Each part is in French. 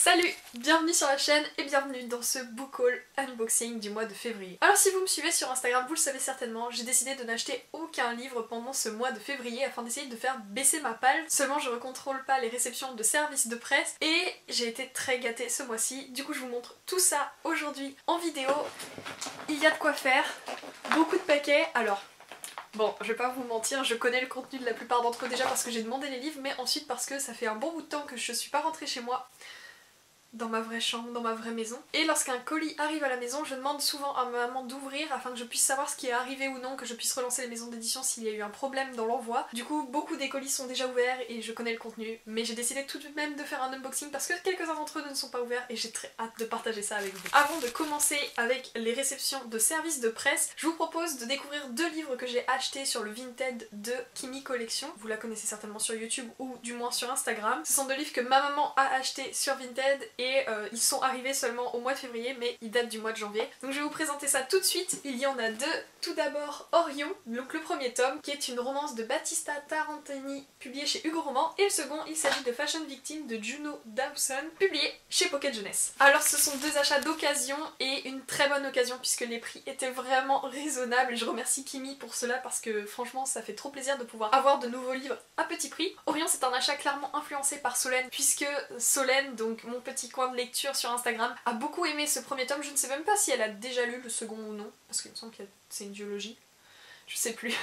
Salut, bienvenue sur la chaîne et bienvenue dans ce book haul unboxing du mois de février. Alors si vous me suivez sur Instagram, vous le savez certainement, j'ai décidé de n'acheter aucun livre pendant ce mois de février afin d'essayer de faire baisser ma palle. Seulement je ne contrôle pas les réceptions de services de presse et j'ai été très gâtée ce mois-ci. Du coup je vous montre tout ça aujourd'hui en vidéo. Il y a de quoi faire, beaucoup de paquets. Alors bon, je vais pas vous mentir, je connais le contenu de la plupart d'entre eux déjà parce que j'ai demandé les livres, mais ensuite parce que ça fait un bon bout de temps que je suis pas rentrée chez moi, dans ma vraie chambre, dans ma vraie maison. Et lorsqu'un colis arrive à la maison, je demande souvent à ma maman d'ouvrir afin que je puisse savoir ce qui est arrivé ou non, que je puisse relancer les maisons d'édition s'il y a eu un problème dans l'envoi. Du coup, beaucoup des colis sont déjà ouverts et je connais le contenu, mais j'ai décidé tout de même de faire un unboxing parce que quelques-uns d'entre eux ne sont pas ouverts et j'ai très hâte de partager ça avec vous. Avant de commencer avec les réceptions de services de presse, je vous propose de découvrir deux livres que j'ai achetés sur le Vinted de Kimi Collection. Vous la connaissez certainement sur YouTube ou du moins sur Instagram. Ce sont deux livres que ma maman a achetés sur Vinted et ils sont arrivés seulement au mois de février, mais ils datent du mois de janvier. Donc je vais vous présenter ça tout de suite. Il y en a deux. Tout d'abord Orion, donc le premier tome, qui est une romance de Battista Tarantini publiée chez Hugo Roman, et le second, il s'agit de Fashion Victim de Juno Dawson, publié chez Pocket Jeunesse. Alors ce sont deux achats d'occasion et une très bonne occasion puisque les prix étaient vraiment raisonnables et je remercie Kimi pour cela parce que franchement ça fait trop plaisir de pouvoir avoir de nouveaux livres à petit prix. Orion, c'est un achat clairement influencé par Solène puisque Solène, donc mon petit coin de lecture sur Instagram, a beaucoup aimé ce premier tome. Je ne sais même pas si elle a déjà lu le second ou non parce qu'il me semble que c'est une duologie, je sais plus.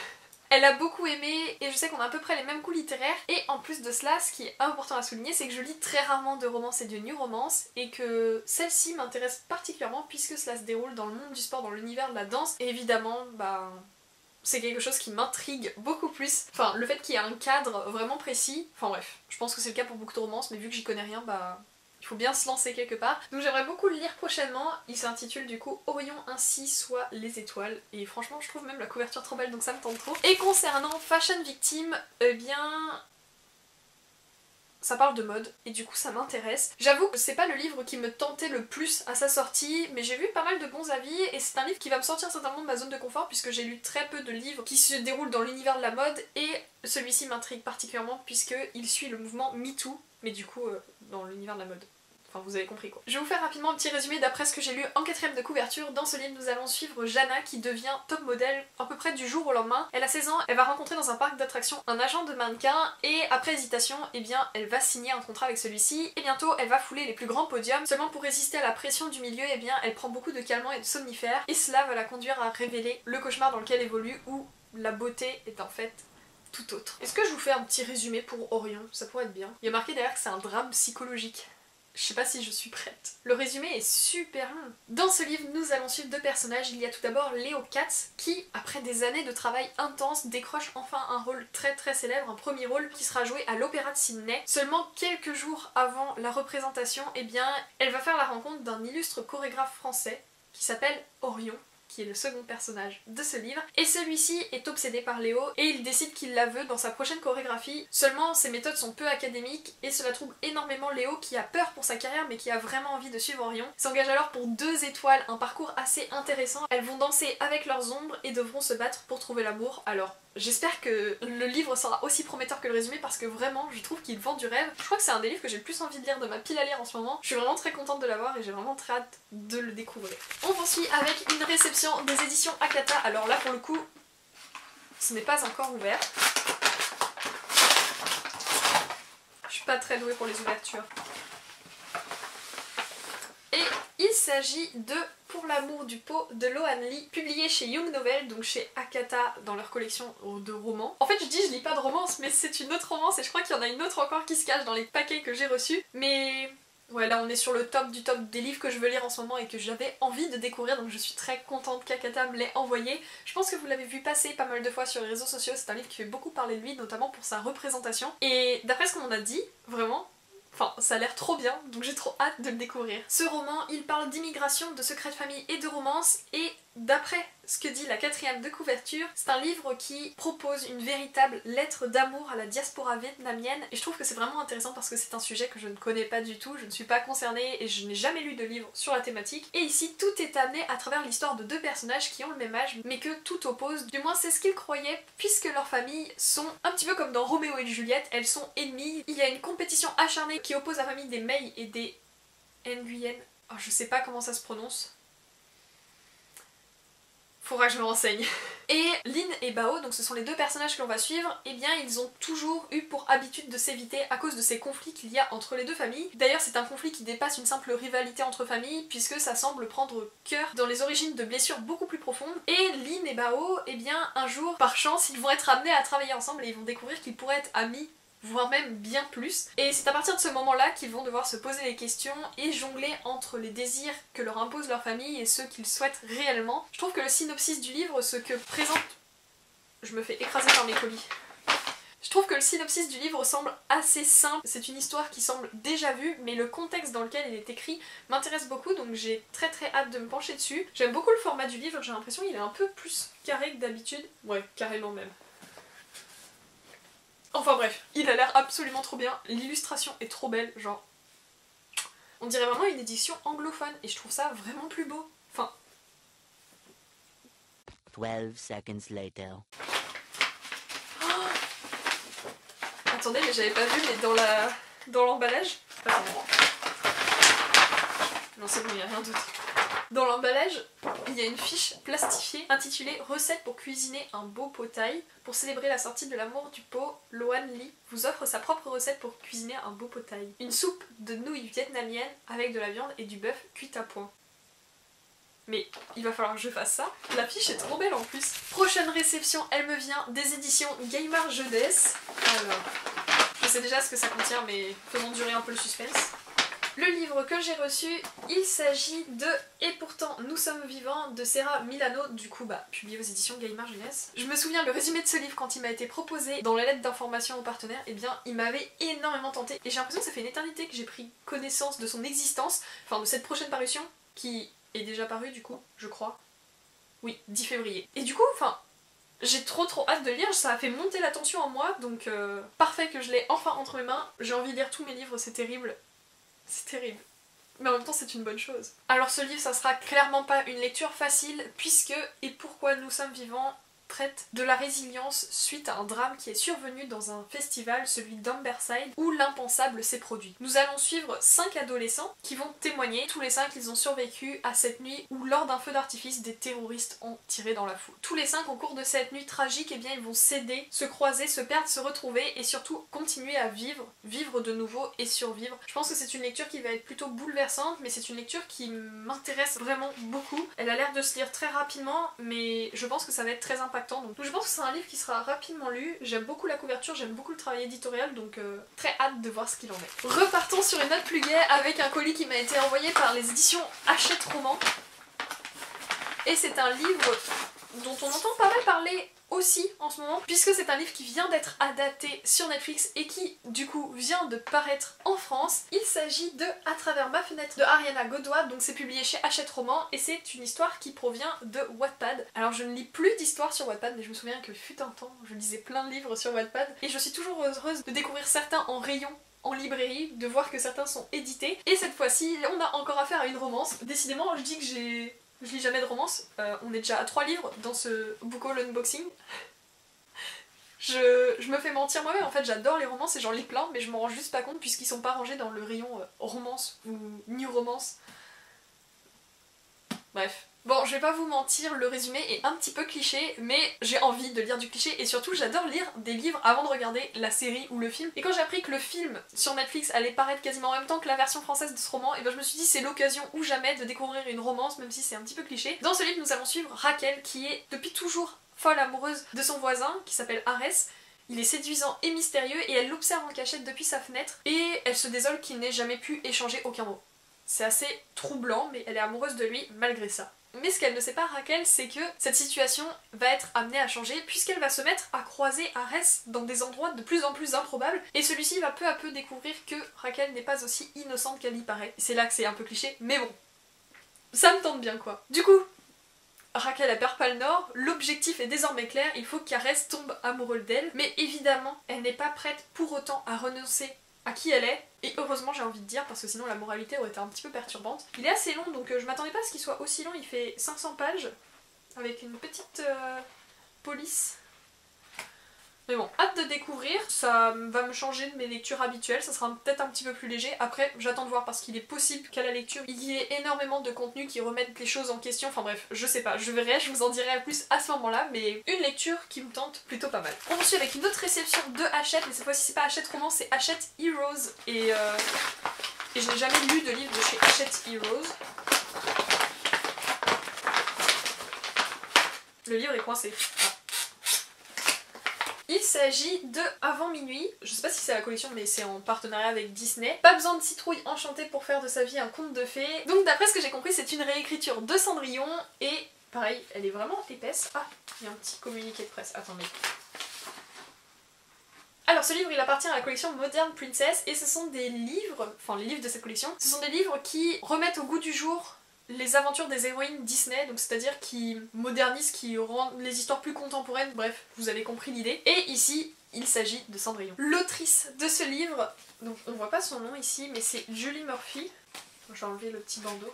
Elle a beaucoup aimé et je sais qu'on a à peu près les mêmes goûts littéraires, et en plus de cela, ce qui est important à souligner, c'est que je lis très rarement de romance et de new romance et que celle-ci m'intéresse particulièrement puisque cela se déroule dans le monde du sport, dans l'univers de la danse, et évidemment c'est quelque chose qui m'intrigue beaucoup plus. Enfin, le fait qu'il y ait un cadre vraiment précis, enfin bref, je pense que c'est le cas pour beaucoup de romances, mais vu que j'y connais rien, il faut bien se lancer quelque part. Donc j'aimerais beaucoup le lire prochainement. Il s'intitule du coup Orion ainsi soit les étoiles. Et franchement je trouve même la couverture trop belle, donc ça me tente trop. Et concernant Fashion Victim, eh bien ça parle de mode et du coup ça m'intéresse. J'avoue que c'est pas le livre qui me tentait le plus à sa sortie, mais j'ai vu pas mal de bons avis et c'est un livre qui va me sortir certainement de ma zone de confort puisque j'ai lu très peu de livres qui se déroulent dans l'univers de la mode, et celui-ci m'intrigue particulièrement puisqu'il suit le mouvement MeToo, mais du coup dans l'univers de la mode. Enfin vous avez compris quoi. Je vais vous faire rapidement un petit résumé d'après ce que j'ai lu en 4ème de couverture. Dans ce livre nous allons suivre Jana qui devient top modèle à peu près du jour au lendemain. Elle a 16 ans, elle va rencontrer dans un parc d'attractions un agent de mannequin et après hésitation, eh bien elle va signer un contrat avec celui-ci et bientôt elle va fouler les plus grands podiums. Seulement pour résister à la pression du milieu, eh bien elle prend beaucoup de calmants et de somnifères et cela va la conduire à révéler le cauchemar dans lequel elle évolue où la beauté est en fait tout autre. Est-ce que je vous fais un petit résumé pour Orion? Ça pourrait être bien. Il y a marqué derrière que c'est un drame psychologique. Je sais pas si je suis prête. Le résumé est super long. Dans ce livre, nous allons suivre deux personnages. Il y a tout d'abord Léo Katz qui, après des années de travail intense, décroche enfin un rôle très célèbre, un premier rôle qui sera joué à l'Opéra de Sydney. Seulement quelques jours avant la représentation, eh bien, elle va faire la rencontre d'un illustre chorégraphe français qui s'appelle Orion, qui est le second personnage de ce livre, et celui-ci est obsédé par Léo et il décide qu'il la veut dans sa prochaine chorégraphie. Seulement ses méthodes sont peu académiques et cela trouble énormément Léo qui a peur pour sa carrière mais qui a vraiment envie de suivre Orion. Il s'engage alors pour 2 étoiles, un parcours assez intéressant. Elles vont danser avec leurs ombres et devront se battre pour trouver l'amour. Alors j'espère que le livre sera aussi prometteur que le résumé parce que vraiment je trouve qu'il vend du rêve. Je crois que c'est un des livres que j'ai le plus envie de lire de ma pile à lire en ce moment. Je suis vraiment très contente de l'avoir et j'ai vraiment très hâte de le découvrir. On poursuit avec une réception des éditions Akata. Alors là pour le coup ce n'est pas encore ouvert. Je suis pas très douée pour les ouvertures. Et il s'agit de Pour l'amour du pot de Loan Lee, publié chez Young Novel, donc chez Akata dans leur collection de romans. En fait je dis je lis pas de romance mais c'est une autre romance et je crois qu'il y en a une autre encore qui se cache dans les paquets que j'ai reçus. Mais ouais, là on est sur le top du top des livres que je veux lire en ce moment et que j'avais envie de découvrir, donc je suis très contente qu'Akata me l'ait envoyé. Je pense que vous l'avez vu passer pas mal de fois sur les réseaux sociaux, c'est un livre qui fait beaucoup parler de lui, notamment pour sa représentation. Et d'après ce qu'on m'en a dit, vraiment, enfin, ça a l'air trop bien, donc j'ai trop hâte de le découvrir. Ce roman, il parle d'immigration, de secrets de famille et de romance, et d'après ce que dit la 4ème de couverture, c'est un livre qui propose une véritable lettre d'amour à la diaspora vietnamienne, et je trouve que c'est vraiment intéressant parce que c'est un sujet que je ne connais pas du tout, je ne suis pas concernée et je n'ai jamais lu de livre sur la thématique. Et ici, tout est amené à travers l'histoire de deux personnages qui ont le même âge, mais que tout oppose, du moins c'est ce qu'ils croyaient, puisque leurs familles sont un petit peu comme dans Roméo et Juliette, elles sont ennemies. Il y a une compétition acharnée qui oppose la famille des May et des Nguyen. Oh, je sais pas comment ça se prononce. Faudra que je me renseigne. Et Lin et Bao, donc ce sont les deux personnages que l'on va suivre, eh bien ils ont toujours eu pour habitude de s'éviter à cause de ces conflits qu'il y a entre les deux familles. D'ailleurs c'est un conflit qui dépasse une simple rivalité entre familles puisque ça semble prendre cœur dans les origines de blessures beaucoup plus profondes. Et Lin et Bao, eh bien un jour par chance ils vont être amenés à travailler ensemble et ils vont découvrir qu'ils pourraient être amis, voire même bien plus. Et c'est à partir de ce moment-là qu'ils vont devoir se poser les questions et jongler entre les désirs que leur impose leur famille et ceux qu'ils souhaitent réellement. Je trouve que le synopsis du livre, ce que présente... Je me fais écraser par mes colis. Je trouve que le synopsis du livre semble assez simple. C'est une histoire qui semble déjà vue, mais le contexte dans lequel il est écrit m'intéresse beaucoup, donc j'ai très hâte de me pencher dessus. J'aime beaucoup le format du livre, j'ai l'impression qu'il est un peu plus carré que d'habitude. Ouais, carrément même. Enfin bref, il a l'air absolument trop bien, l'illustration est trop belle, genre... On dirait vraiment une édition anglophone, et je trouve ça vraiment plus beau. Enfin... 12 seconds later. Oh, attendez, mais j'avais pas vu, mais dans l'emballage... Attendez. Non c'est bon, il n'y a rien d'autre. Dans l'emballage, il y a une fiche plastifiée intitulée Recettes pour cuisiner un beau pot thaï. Pour célébrer la sortie de l'amour du pot, Loan Lee vous offre sa propre recette pour cuisiner un beau pot thaï. Une soupe de nouilles vietnamiennes avec de la viande et du bœuf cuit à point. Mais il va falloir que je fasse ça. La fiche est trop belle en plus. Prochaine réception, elle me vient des éditions Gallimard Jeunesse. Alors, je sais déjà ce que ça contient, mais faisons durer un peu le suspense. Le livre que j'ai reçu, il s'agit de Et pourtant nous sommes vivants de Sarah Milano, du coup publié aux éditions Gallimard Jeunesse. Je me souviens le résumé de ce livre quand il m'a été proposé dans la lettre d'information aux partenaires, et bien il m'avait énormément tenté et j'ai l'impression que ça fait une éternité que j'ai pris connaissance de son existence, enfin de cette prochaine parution qui est déjà parue du coup, je crois. Oui, 10 février. Et du coup, enfin... J'ai trop hâte de lire, ça a fait monter la tension en moi, donc parfait que je l'ai enfin entre mes mains. J'ai envie de lire tous mes livres, c'est terrible. C'est terrible. Mais en même temps c'est une bonne chose. Alors ce livre ça sera clairement pas une lecture facile puisque Et pourquoi nous sommes vivants traite de la résilience suite à un drame qui est survenu dans un festival, celui d'Amberside, où l'impensable s'est produit. Nous allons suivre 5 adolescents qui vont témoigner, tous les 5 ils ont survécu à cette nuit où lors d'un feu d'artifice des terroristes ont tiré dans la foule. Tous les 5 au cours de cette nuit tragique, eh bien ils vont s'aider, se croiser, se perdre, se retrouver et surtout continuer à vivre, vivre de nouveau et survivre. Je pense que c'est une lecture qui va être plutôt bouleversante, mais c'est une lecture qui m'intéresse vraiment beaucoup. Elle a l'air de se lire très rapidement, mais je pense que ça va être très impactant. Donc je pense que c'est un livre qui sera rapidement lu. J'aime beaucoup la couverture, j'aime beaucoup le travail éditorial, donc très hâte de voir ce qu'il en est. Repartons sur une note plus gaie avec un colis qui m'a été envoyé par les éditions Hachette Roman. Et c'est un livre dont on entend pas mal parler aussi en ce moment, puisque c'est un livre qui vient d'être adapté sur Netflix et qui du coup vient de paraître en France. Il s'agit de À travers ma fenêtre de Ariana Godoy, donc c'est publié chez Hachette Roman et c'est une histoire qui provient de Wattpad. Alors je ne lis plus d'histoires sur Wattpad, mais je me souviens que fut un temps je lisais plein de livres sur Wattpad et je suis toujours heureuse de découvrir certains en rayon en librairie, de voir que certains sont édités. Et cette fois-ci, on a encore affaire à une romance. Décidément, je dis que je lis jamais de romance, on est déjà à 3 livres dans ce book haul unboxing. Je me fais mentir moi-même, en fait j'adore les romances et j'en lis plein, mais je m'en rends juste pas compte puisqu'ils sont pas rangés dans le rayon romance ou new romance. Bref. Bon, je vais pas vous mentir, le résumé est un petit peu cliché, mais j'ai envie de lire du cliché et surtout j'adore lire des livres avant de regarder la série ou le film. Et quand j'ai appris que le film sur Netflix allait paraître quasiment en même temps que la version française de ce roman, et ben je me suis dit c'est l'occasion ou jamais de découvrir une romance, même si c'est un petit peu cliché. Dans ce livre nous allons suivre Raquel qui est depuis toujours folle amoureuse de son voisin qui s'appelle Arès. Il est séduisant et mystérieux et elle l'observe en cachette depuis sa fenêtre et elle se désole qu'il n'ait jamais pu échanger aucun mot. C'est assez troublant, mais elle est amoureuse de lui malgré ça. Mais ce qu'elle ne sait pas, Raquel, c'est que cette situation va être amenée à changer puisqu'elle va se mettre à croiser Arès dans des endroits de plus en plus improbables et celui-ci va peu à peu découvrir que Raquel n'est pas aussi innocente qu'elle y paraît. C'est là que c'est un peu cliché, mais bon, ça me tente bien quoi. Du coup, Raquel elle perd pas le nord, l'objectif est désormais clair, il faut qu'Arès tombe amoureux d'elle, mais évidemment, elle n'est pas prête pour autant à renoncer à qui elle est, et heureusement j'ai envie de dire parce que sinon la moralité aurait été un petit peu perturbante. Il est assez long donc je m'attendais pas à ce qu'il soit aussi long, il fait 500 pages avec une petite police. Mais bon, hâte de découvrir, ça va me changer de mes lectures habituelles, ça sera peut-être un petit peu plus léger. Après, j'attends de voir parce qu'il est possible qu'à la lecture, il y ait énormément de contenu qui remettent les choses en question. Enfin bref, je sais pas, je verrai, je vous en dirai plus à ce moment-là, mais une lecture qui me tente plutôt pas mal. On poursuit avec une autre réception de Hachette, mais cette fois-ci c'est pas Hachette Romans, c'est Hachette Heroes. Et je n'ai jamais lu de livre de chez Hachette Heroes. Le livre est coincé. Ah. Il s'agit de Avant minuit, je sais pas si c'est la collection mais c'est en partenariat avec Disney. Pas besoin de citrouille enchantée pour faire de sa vie un conte de fées. Donc d'après ce que j'ai compris c'est une réécriture de Cendrillon et pareil elle est vraiment épaisse. Ah, il y a un petit communiqué de presse, attendez. Alors ce livre il appartient à la collection Modern Princess et ce sont des livres, enfin les livres de cette collection, ce sont des livres qui remettent au goût du jour les aventures des héroïnes Disney, donc c'est-à-dire qui modernisent, qui rendent les histoires plus contemporaines, bref, vous avez compris l'idée. Et ici, il s'agit de Cendrillon. L'autrice de ce livre, donc on voit pas son nom ici, mais c'est Julie Murphy. Je vais enlever le petit bandeau.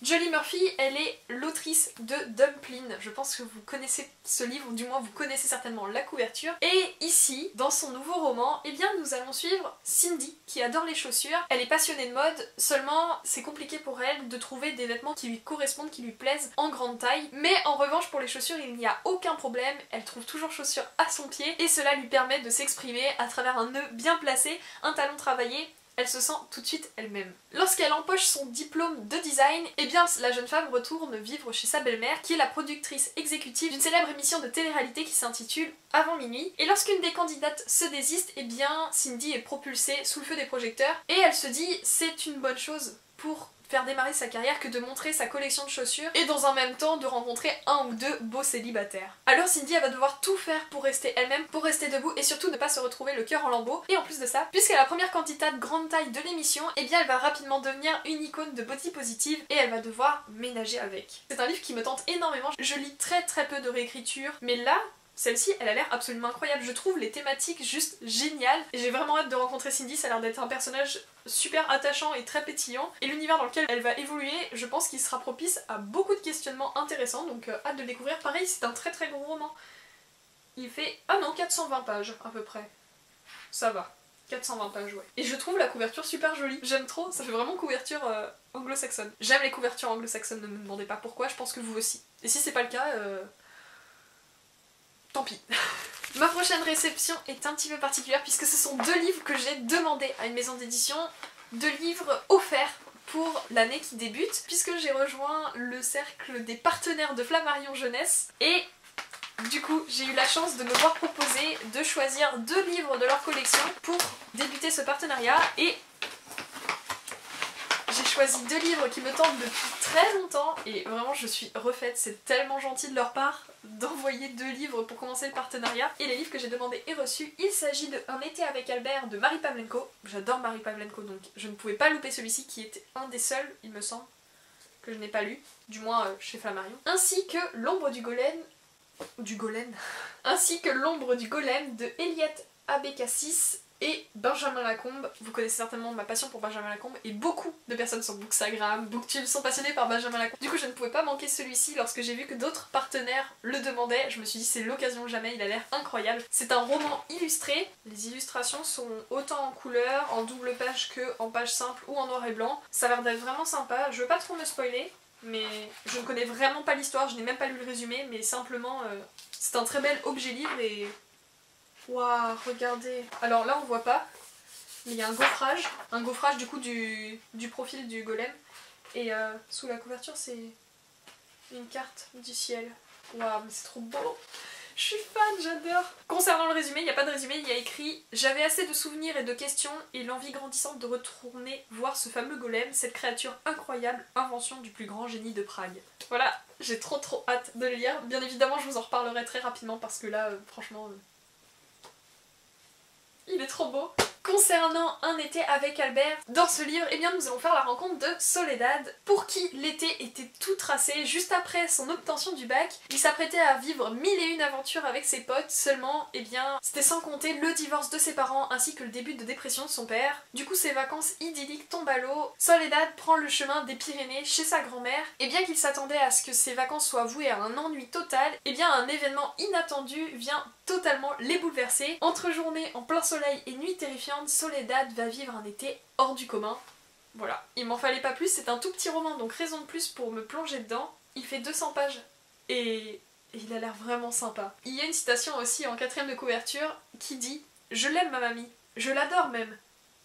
Julie Murphy, elle est l'autrice de Dumplin. Je pense que vous connaissez ce livre, ou du moins vous connaissez certainement la couverture. Et ici, dans son nouveau roman, eh bien nous allons suivre Cindy, qui adore les chaussures. Elle est passionnée de mode, seulement c'est compliqué pour elle de trouver des vêtements qui lui correspondent, qui lui plaisent en grande taille. Mais en revanche, pour les chaussures, il n'y a aucun problème. Elle trouve toujours chaussures à son pied, et cela lui permet de s'exprimer à travers un nœud bien placé, un talon travaillé. Elle se sent tout de suite elle-même. Lorsqu'elle empoche son diplôme de design, eh bien la jeune femme retourne vivre chez sa belle-mère qui est la productrice exécutive d'une célèbre émission de télé-réalité qui s'intitule Avant minuit. Et lorsqu'une des candidates se désiste, eh bien Cindy est propulsée sous le feu des projecteurs et elle se dit c'est une bonne chose pour faire démarrer sa carrière que de montrer sa collection de chaussures et dans un même temps de rencontrer un ou deux beaux célibataires. Alors Cindy elle va devoir tout faire pour rester elle-même, pour rester debout et surtout ne pas se retrouver le cœur en lambeaux. Et en plus de ça, puisqu'elle est la première candidate grande taille de l'émission, eh bien elle va rapidement devenir une icône de body positive et elle va devoir ménager avec. C'est un livre qui me tente énormément, je lis très peu de réécriture, mais là, celle-ci, elle a l'air absolument incroyable. Je trouve les thématiques juste géniales et j'ai vraiment hâte de rencontrer Cindy, ça a l'air d'être un personnage super attachant et très pétillant. Et l'univers dans lequel elle va évoluer, je pense qu'il sera propice à beaucoup de questionnements intéressants, donc hâte de découvrir. Pareil, c'est un très gros roman. Il fait, ah non, 420 pages à peu près. Ça va. 420 pages, ouais. Et je trouve la couverture super jolie. J'aime trop, ça fait vraiment couverture anglo-saxonne. J'aime les couvertures anglo-saxonnes, ne me demandez pas pourquoi, je pense que vous aussi. Et si c'est pas le cas, tant pis. Ma prochaine réception est un petit peu particulière puisque ce sont deux livres que j'ai demandé à une maison d'édition, deux livres offerts pour l'année qui débute, puisque j'ai rejoint le cercle des partenaires de Flammarion Jeunesse et du coup j'ai eu la chance de me voir proposer de choisir deux livres de leur collection pour débuter ce partenariat et j'ai choisi deux livres qui me tentent depuis très longtemps et vraiment je suis refaite, c'est tellement gentil de leur part d'envoyer deux livres pour commencer le partenariat. Et les livres que j'ai demandés et reçus, il s'agit de Un été avec Albert de Marie Pavlenko. J'adore Marie Pavlenko donc je ne pouvais pas louper celui-ci qui était un des seuls, il me semble, que je n'ai pas lu, du moins chez Flammarion. Ainsi que L'ombre du golem, ainsi que L'ombre du golem de Eliette Abécassis et Benjamin Lacombe. Vous connaissez certainement ma passion pour Benjamin Lacombe et beaucoup de personnes sur Bookstagram, Booktube sont passionnées par Benjamin Lacombe. Du coup je ne pouvais pas manquer celui-ci. Lorsque j'ai vu que d'autres partenaires le demandaient, je me suis dit c'est l'occasion jamais, il a l'air incroyable. C'est un roman illustré, les illustrations sont autant en couleur, en double page que en page simple ou en noir et blanc. Ça a l'air d'être vraiment sympa, je veux pas trop me spoiler, mais je ne connais vraiment pas l'histoire, je n'ai même pas lu le résumé, mais simplement c'est un très bel objet livre et... Waouh, regardez. Alors là on voit pas, mais il y a un gaufrage du coup du profil du golem. Et sous la couverture c'est une carte du ciel. Waouh, mais c'est trop beau. Je suis fan, j'adore. Concernant le résumé, il n'y a pas de résumé, il y a écrit « J'avais assez de souvenirs et de questions et l'envie grandissante de retourner voir ce fameux golem, cette créature incroyable, invention du plus grand génie de Prague. » Voilà, j'ai trop hâte de le lire. Bien évidemment, je vous en reparlerai très rapidement parce que là, franchement... il est trop beau. Concernant Un été avec Albert, dans ce livre, eh bien nous allons faire la rencontre de Soledad, pour qui l'été était tout tracé. Juste après son obtention du bac, il s'apprêtait à vivre 1001 aventures avec ses potes, seulement, eh bien, c'était sans compter le divorce de ses parents ainsi que le début de dépression de son père. Du coup, ses vacances idylliques tombent à l'eau. Soledad prend le chemin des Pyrénées chez sa grand-mère, et bien qu'il s'attendait à ce que ses vacances soient vouées à un ennui total, eh bien un événement inattendu vient totalement les bouleverser. Entre journée en plein soleil et nuit terrifiante, Soledad va vivre un été hors du commun. Voilà, il m'en fallait pas plus, c'est un tout petit roman, donc raison de plus pour me plonger dedans. Il fait 200 pages et il a l'air vraiment sympa. Il y a une citation aussi en 4ème de couverture qui dit « Je l'aime ma mamie, je l'adore même ».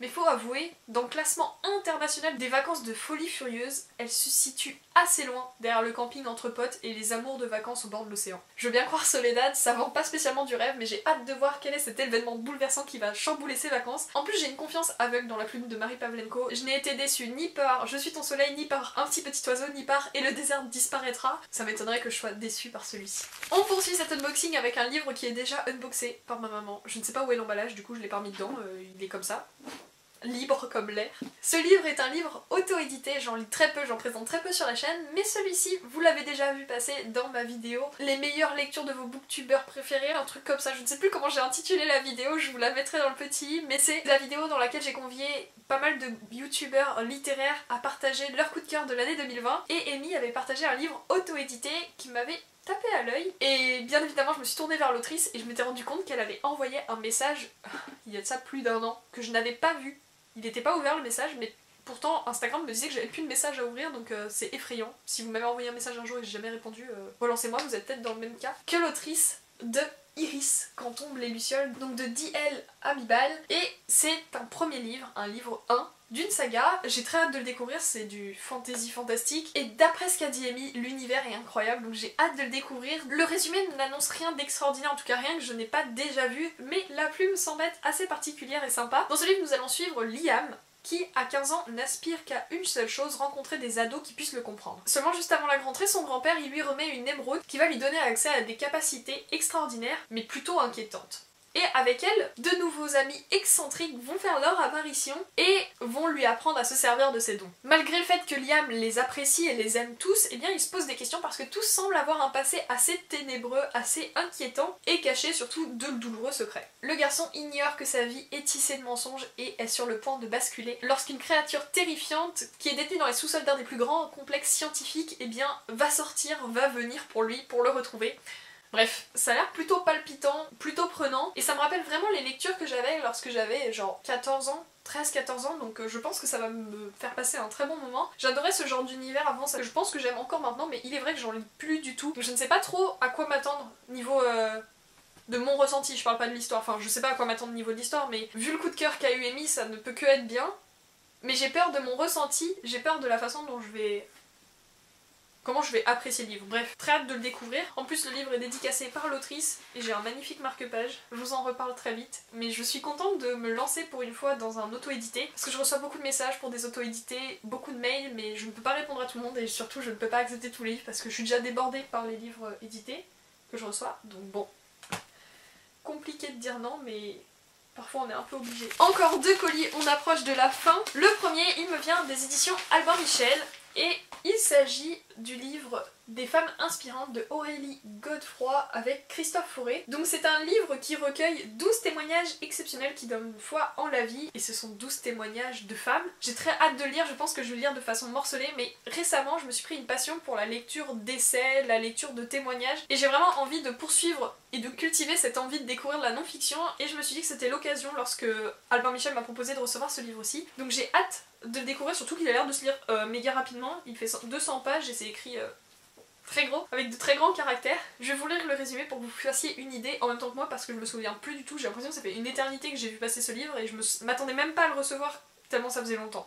Mais faut avouer, dans le classement international des vacances de folie furieuse, elle se situe assez loin derrière le camping entre potes et les amours de vacances au bord de l'océan. Je veux bien croire Soledad, ça vend pas spécialement du rêve, mais j'ai hâte de voir quel est cet événement bouleversant qui va chambouler ses vacances. En plus j'ai une confiance aveugle dans la plume de Marie Pavlenko, je n'ai été déçue ni par Je suis ton soleil, ni par Un petit oiseau, ni par Et le désert disparaîtra. Ça m'étonnerait que je sois déçue par celui-ci. On poursuit cet unboxing avec un livre qui est déjà unboxé par ma maman. Je ne sais pas où est l'emballage, du coup je l'ai pas mis dedans, il est comme ça. Libre comme l'air. Ce livre est un livre auto-édité, j'en lis très peu, j'en présente très peu sur la chaîne, mais celui-ci, vous l'avez déjà vu passer dans ma vidéo Les meilleures lectures de vos booktubeurs préférés, un truc comme ça, je ne sais plus comment j'ai intitulé la vidéo, je vous la mettrai dans le petit, mais c'est la vidéo dans laquelle j'ai convié pas mal de youtubeurs littéraires à partager leur coup de cœur de l'année 2020, et Amy avait partagé un livre auto-édité qui m'avait tapé à l'œil, et bien évidemment je me suis tournée vers l'autrice et je m'étais rendu compte qu'elle avait envoyé un message il y a de ça plus d'1 an, que je n'avais pas vu. Il n'était pas ouvert le message, mais pourtant Instagram me disait que j'avais plus de message à ouvrir, donc c'est effrayant. Si vous m'avez envoyé un message un jour et que j'ai jamais répondu, relancez-moi, vous êtes peut-être dans le même cas que l'autrice de Iris, Quand tombent les lucioles, donc de D.L. Amibal, et c'est un premier livre, un livre 1, d'une saga. J'ai très hâte de le découvrir, c'est du fantasy fantastique, et d'après ce qu'a dit Amy, l'univers est incroyable, donc j'ai hâte de le découvrir. Le résumé n'annonce rien d'extraordinaire, en tout cas rien que je n'ai pas déjà vu, mais la plume semble être assez particulière et sympa. Dans ce livre, nous allons suivre Liam, qui, à 15 ans, n'aspire qu'à une seule chose, rencontrer des ados qui puissent le comprendre. Seulement juste avant la rentrée, son grand-père, il lui remet une émeraude qui va lui donner accès à des capacités extraordinaires, mais plutôt inquiétantes. Et avec elle, de nouveaux amis excentriques vont faire leur apparition et vont lui apprendre à se servir de ses dons. Malgré le fait que Liam les apprécie et les aime tous, eh bien il se pose des questions parce que tous semblent avoir un passé assez ténébreux, assez inquiétant et caché surtout de douloureux secrets. Le garçon ignore que sa vie est tissée de mensonges et est sur le point de basculer lorsqu'une créature terrifiante qui est détenue dans les sous-sols d'un des plus grands complexes scientifiques, eh bien va sortir, va venir pour lui, pour le retrouver. Bref, ça a l'air plutôt palpitant, plutôt prenant, et ça me rappelle vraiment les lectures que j'avais lorsque j'avais genre 14 ans, 13-14 ans, donc je pense que ça va me faire passer un très bon moment. J'adorais ce genre d'univers avant, ça, je pense que j'aime encore maintenant, mais il est vrai que j'en lis plus du tout. Donc je ne sais pas trop à quoi m'attendre niveau de mon ressenti, je parle pas de l'histoire, enfin je sais pas à quoi m'attendre niveau de l'histoire, mais vu le coup de cœur qu'a eu Amy, ça ne peut que être bien. Mais j'ai peur de mon ressenti, j'ai peur de la façon dont comment je vais apprécier le livre. Bref, très hâte de le découvrir. En plus le livre est dédicacé par l'autrice et j'ai un magnifique marque-page. Je vous en reparle très vite. Mais je suis contente de me lancer pour une fois dans un auto-édité parce que je reçois beaucoup de messages pour des auto-édités, beaucoup de mails, mais je ne peux pas répondre à tout le monde et surtout je ne peux pas accepter tous les livres parce que je suis déjà débordée par les livres édités que je reçois. Donc bon, compliqué de dire non, mais parfois on est un peu obligé. Encore 2 colis, on approche de la fin. Le premier, il me vient des éditions Albin Michel. Et il s'agit du livre Des femmes inspirantes de Aurélie Godefroy avec Christophe Fauré. Donc c'est un livre qui recueille 12 témoignages exceptionnels qui donnent foi en la vie, et ce sont 12 témoignages de femmes. J'ai très hâte de le lire, je pense que je vais le lire de façon morcelée, mais récemment je me suis pris une passion pour la lecture d'essais, la lecture de témoignages, et j'ai vraiment envie de poursuivre et de cultiver cette envie de découvrir de la non-fiction, et je me suis dit que c'était l'occasion lorsque Albin Michel m'a proposé de recevoir ce livre aussi. Donc j'ai hâte de le découvrir, surtout qu'il a l'air de se lire méga rapidement. Il fait 200 pages et c'est écrit très gros, avec de très grands caractères. Je vais vous lire le résumé pour que vous fassiez une idée en même temps que moi parce que je me souviens plus du tout. J'ai l'impression que ça fait une éternité que j'ai vu passer ce livre et je m'attendais même pas à le recevoir tellement ça faisait longtemps.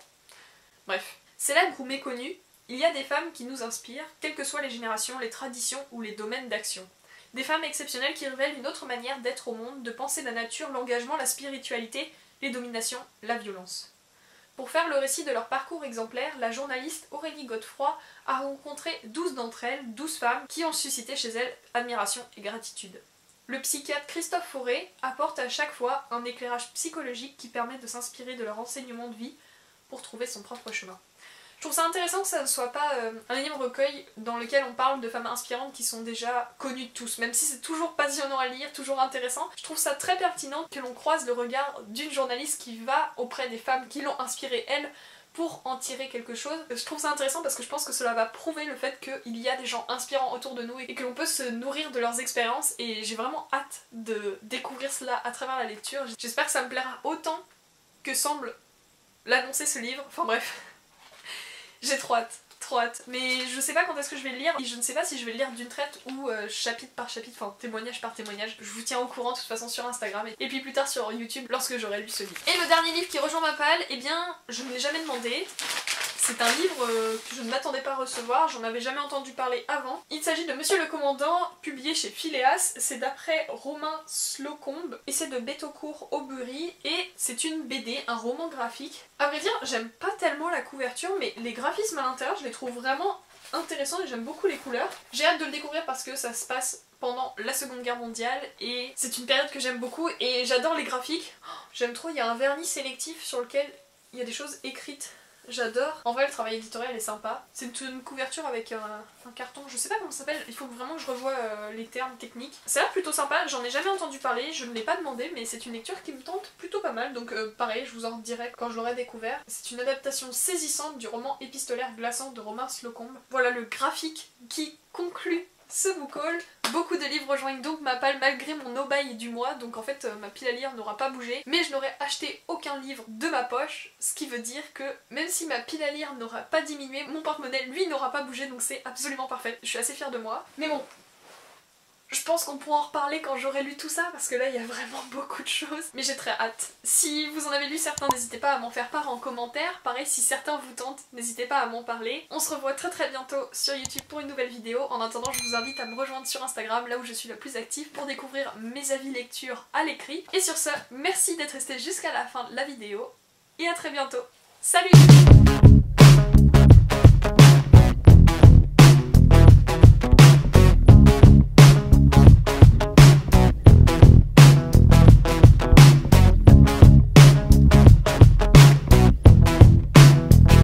Bref. Célèbre ou méconnu, il y a des femmes qui nous inspirent, quelles que soient les générations, les traditions ou les domaines d'action. Des femmes exceptionnelles qui révèlent une autre manière d'être au monde, de penser la nature, l'engagement, la spiritualité, les dominations, la violence. Pour faire le récit de leur parcours exemplaire, la journaliste Aurélie Godefroy a rencontré 12 d'entre elles, 12 femmes, qui ont suscité chez elles admiration et gratitude. Le psychiatre Christophe Fauré apporte à chaque fois un éclairage psychologique qui permet de s'inspirer de leur enseignement de vie pour trouver son propre chemin. Je trouve ça intéressant que ça ne soit pas un énième recueil dans lequel on parle de femmes inspirantes qui sont déjà connues de tous, même si c'est toujours passionnant à lire, toujours intéressant. Je trouve ça très pertinent que l'on croise le regard d'une journaliste qui va auprès des femmes qui l'ont inspirée elle pour en tirer quelque chose. Je trouve ça intéressant parce que je pense que cela va prouver le fait qu'il y a des gens inspirants autour de nous et que l'on peut se nourrir de leurs expériences, et j'ai vraiment hâte de découvrir cela à travers la lecture. J'espère que ça me plaira autant que semble l'annoncer ce livre. Enfin bref, j'ai trop hâte. Mais je sais pas quand est-ce que je vais le lire, et je ne sais pas si je vais le lire d'une traite ou chapitre par chapitre, enfin témoignage par témoignage. Je vous tiens au courant de toute façon sur Instagram et puis plus tard sur YouTube lorsque j'aurai lu ce livre. Et le dernier livre qui rejoint ma palle, eh bien je ne l'ai jamais demandé. C'est un livre que je ne m'attendais pas à recevoir, j'en avais jamais entendu parler avant. Il s'agit de Monsieur le Commandant, publié chez Phileas. C'est d'après Romain Slocombe et c'est de Betaucourt-Aubery et c'est une BD, un roman graphique. À vrai dire, j'aime pas tellement la couverture, mais les graphismes à l'intérieur, je les trouve vraiment intéressants et j'aime beaucoup les couleurs. J'ai hâte de le découvrir parce que ça se passe pendant la Seconde Guerre mondiale et c'est une période que j'aime beaucoup et j'adore les graphiques. J'aime trop, il y a un vernis sélectif sur lequel il y a des choses écrites. J'adore. En vrai, le travail éditorial est sympa. C'est une couverture avec un carton, je sais pas comment ça s'appelle, il faut vraiment que je revoie les termes techniques. Ça a l'air plutôt sympa, j'en ai jamais entendu parler, je ne l'ai pas demandé, mais c'est une lecture qui me tente plutôt pas mal, donc pareil, je vous en dirai quand je l'aurai découvert. C'est une adaptation saisissante du roman épistolaire glaçant de Romain Slocombe. Voilà le graphique qui conclut ce book haul. Beaucoup de livres rejoignent donc ma palle malgré mon no-buy du mois, donc en fait ma pile à lire n'aura pas bougé, mais je n'aurai acheté aucun livre de ma poche, ce qui veut dire que même si ma pile à lire n'aura pas diminué, mon porte-monnaie lui n'aura pas bougé, donc c'est absolument parfait. Je suis assez fière de moi. Mais bon, je pense qu'on pourra en reparler quand j'aurai lu tout ça parce que là il y a vraiment beaucoup de choses. Mais j'ai très hâte. Si vous en avez lu certains, n'hésitez pas à m'en faire part en commentaire. Pareil, si certains vous tentent, n'hésitez pas à m'en parler. On se revoit très bientôt sur YouTube pour une nouvelle vidéo. En attendant, je vous invite à me rejoindre sur Instagram, là où je suis la plus active, pour découvrir mes avis lecture à l'écrit. Et sur ce, merci d'être resté jusqu'à la fin de la vidéo. Et à très bientôt. Salut!